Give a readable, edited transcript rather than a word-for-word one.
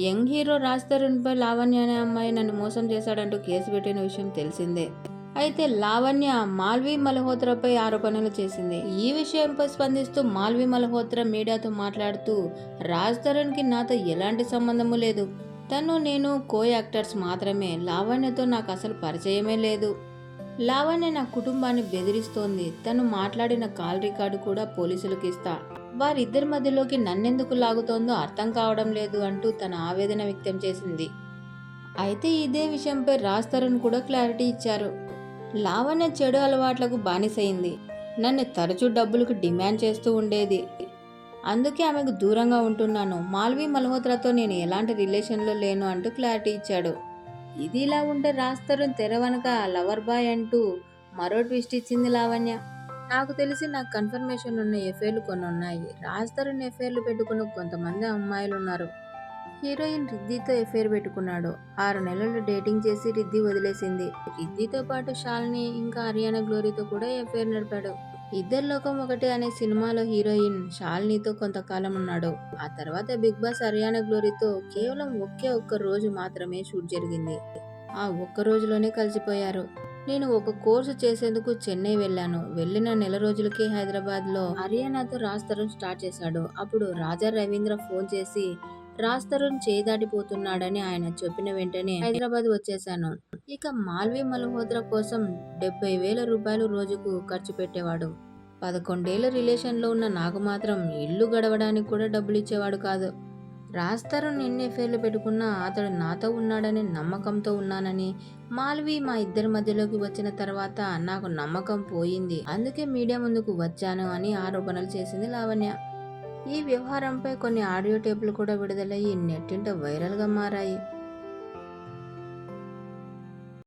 Young hero Raj తరుణ్పై Lavanya అనే అమ్మాయి నన్ను మోసం చేశాడంటూ కేసు పెట్టిన విషయం తెలిసిందే. అయితే లావణ్య మాల్వి మల్హోత్రాపై ఆరోపణలు చేసింది. ఈ విషయంపై స్పందిస్తూ మాల్వి మల్హోత్రా మీడియాతో మాట్లాడుతూ, రాజ్ తరుణ్కి నాతో ఎలాంటి సంబంధము లేదు. తను నేను కో యాక్టర్స్ మాత్రమే. లావణ్యతో నాకు అసలు పరిచయమే లేదు. లావణ్య నా కుటుంబాన్ని బెదిరిస్తోంది. తను మాట్లాడిన కాల్ రికార్డు కూడా పోలీసులకు ఇస్తా. వారిద్దరి మధ్యలోకి నన్నెందుకు లాగుతోందో అర్థం కావడం లేదు అంటూ తన ఆవేదన వ్యక్తం చేసింది. అయితే ఇదే విషయంపై రాజ్ తరుణ్ కూడా క్లారిటీ ఇచ్చారు. లావణ్య చెడు అలవాట్లకు బానిసైంది. నన్ను తరచూ డబ్బులకు డిమాండ్ చేస్తూ ఉండేది. అందుకే ఆమెకు దూరంగా ఉంటున్నాను. మాల్వి మల్హోత్రాతో నేను ఎలాంటి రిలేషన్లో లేను అంటూ క్లారిటీ ఇచ్చాడు. ఇది ఇలా ఉంటే రాజ్ తరుణ్ తెర వెనక లవర్ బాయ్ అంటూ మరో ట్విస్ట్ ఇచ్చింది లావణ్య. నాకు తెలిసి నాకు కన్ఫర్మేషన్ ఉన్న ఎఫైర్లు కొన్ని ఉన్నాయి. రాజ్ తరుణ్ ఎఫైర్లు పెట్టుకున్న కొంతమంది అమ్మాయిలు ఉన్నారు. హీరోయిన్ రిద్దితో ఎఫైర్ పెట్టుకున్నాడు. 6 నెలలు డేటింగ్ చేసి రిద్ది వదిలేసింది. రిద్దితో పాటు శాలిని ఇంకా హరియానా గ్లోరీతో కూడా ఎఫైర్ నడిపాడు. ఇద్దరు లోకం ఒకటే అనే సినిమాలో హీరోయిన్ శాలినితో కొంతకాలం ఉన్నాడు. ఆ తర్వాత బిగ్ బాస్ హరియానా గ్లోరీతో కేవలం ఒక్క రోజు మాత్రమే షూట్ జరిగింది. ఆ ఒక్క రోజులోనే కలిసిపోయారు. నేను ఒక కోర్సు చేసేందుకు చెన్నై వెళ్ళాను. వెళ్ళిన నెల రోజులకే హైదరాబాద్లో హరియానాతో రాజ్ తరుణ్ స్టార్ట్ చేశాడు. అప్పుడు రాజా రవీంద్ర ఫోన్ చేసి రాజ్ తరుణ్ చేదాటిపోతున్నాడని ఆయన చెప్పిన వెంటనే హైదరాబాద్ వచ్చేశాను. ఇక మాల్వి మల్హోత్రా కోసం 70,000 రూపాయలు రోజుకు ఖర్చు పెట్టేవాడు. 11 ఏళ్ల రిలేషన్లో ఉన్న నాకు మాత్రం ఇల్లు గడవడానికి కూడా డబ్బులు ఇచ్చేవాడు కాదు. రాజ్ తరుణ్ ఎన్ని ఎఫైర్లు పెట్టుకున్నా అతడు నాతో ఉన్నాడనే నమ్మకంతో ఉన్నానని, మాల్వి మా ఇద్దరి మధ్యలోకి వచ్చిన తర్వాత నాకు నమ్మకం పోయింది. అందుకే మీడియా ముందుకు వచ్చాను అని ఆరోపణలు చేసింది లావణ్య. ఈ వ్యవహారంపై కొన్ని ఆడియో టేపులు కూడా విడుదలయ్యి నెట్టింట వైరల్గా మారాయి.